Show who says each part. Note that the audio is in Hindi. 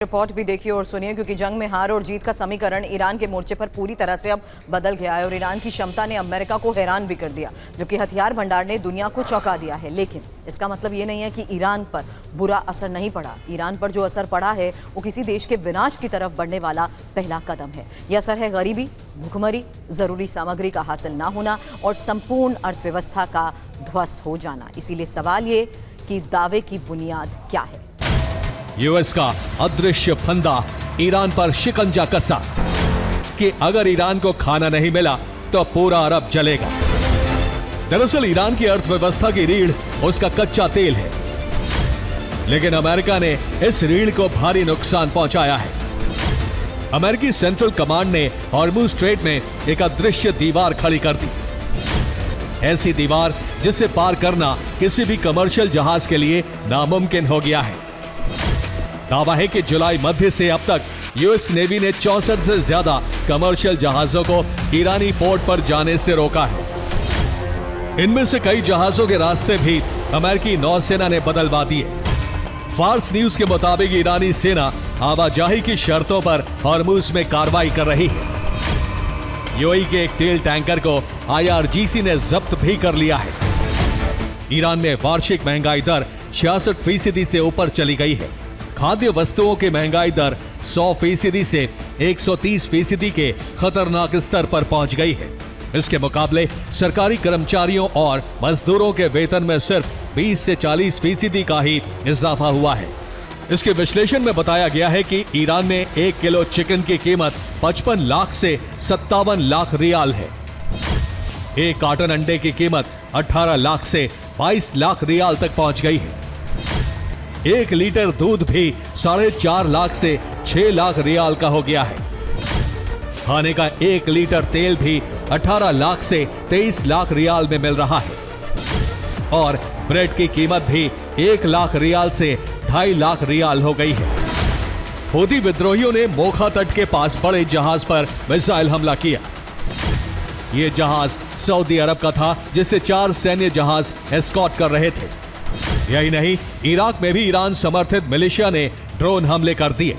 Speaker 1: रिपोर्ट भी देखिए और सुनिए, क्योंकि जंग में हार और जीत का समीकरण ईरान के मोर्चे पर पूरी तरह से अब बदल गया है और ईरान की क्षमता ने अमेरिका को हैरान भी कर दिया, जो कि हथियार भंडार ने दुनिया को चौंका दिया है। लेकिन इसका मतलब ये नहीं है कि ईरान पर बुरा असर नहीं पड़ा। ईरान पर जो असर पड़ा है वो किसी देश के विनाश की तरफ बढ़ने वाला पहला कदम है। यह असर है गरीबी, भूखमरी, जरूरी सामग्री का हासिल ना होना और संपूर्ण अर्थव्यवस्था का ध्वस्त हो जाना। इसीलिए सवाल ये कि दावे की बुनियाद क्या है।
Speaker 2: यूएस का अदृश्य फंदा ईरान पर शिकंजा कसा कि अगर ईरान को खाना नहीं मिला तो पूरा अरब जलेगा। दरअसल ईरान की अर्थव्यवस्था की रीढ़ उसका कच्चा तेल है, लेकिन अमेरिका ने इस रीढ़ को भारी नुकसान पहुंचाया है। अमेरिकी सेंट्रल कमांड ने हॉर्मुज स्ट्रेट में एक अदृश्य दीवार खड़ी कर दी। ऐसी दीवार जिसे पार करना किसी भी कमर्शियल जहाज के लिए नामुमकिन हो गया है। दावा है कि जुलाई मध्य से अब तक यूएस नेवी ने 64 से ज्यादा कमर्शियल जहाजों को ईरानी पोर्ट पर जाने से रोका है। इनमें से कई जहाजों के रास्ते भी अमेरिकी नौसेना ने बदलवा दिए। फार्स न्यूज के मुताबिक ईरानी सेना आवाजाही की शर्तों पर हॉर्मुज में कार्रवाई कर रही है। यूएई के एक तेल टैंकर को आईआरजीसी ने जब्त भी कर लिया है। ईरान में वार्षिक महंगाई दर 66% से ऊपर चली गई है। खाद्य वस्तुओं की महंगाई दर 100% से 130% के खतरनाक स्तर पर पहुंच गई है। इसके मुकाबले सरकारी कर्मचारियों और मजदूरों के वेतन में सिर्फ 20 से 40% का ही इजाफा हुआ है। इसके विश्लेषण में बताया गया है कि ईरान में 1 किलो चिकन की कीमत 55 लाख से 57 लाख रियाल है। एक कार्टन अंडे की कीमत 18 लाख से 22 लाख रियाल तक पहुंच गई है। 1 लीटर दूध भी 4.5 लाख से 6 लाख रियाल का हो गया है। खाने का 1 लीटर तेल भी 18 लाख से 23 लाख रियाल में मिल रहा है और ब्रेड की कीमत भी 1 लाख रियाल से 2.5 लाख रियाल हो गई है। हूती विद्रोहियों ने मोखा तट के पास बड़े जहाज पर मिसाइल हमला किया। यह जहाज सऊदी अरब का था, जिसे 4 सैन्य जहाज एस्कॉर्ट कर रहे थे। यही नहीं, इराक में भी ईरान समर्थित मिलिशिया ने ड्रोन हमले कर दिए।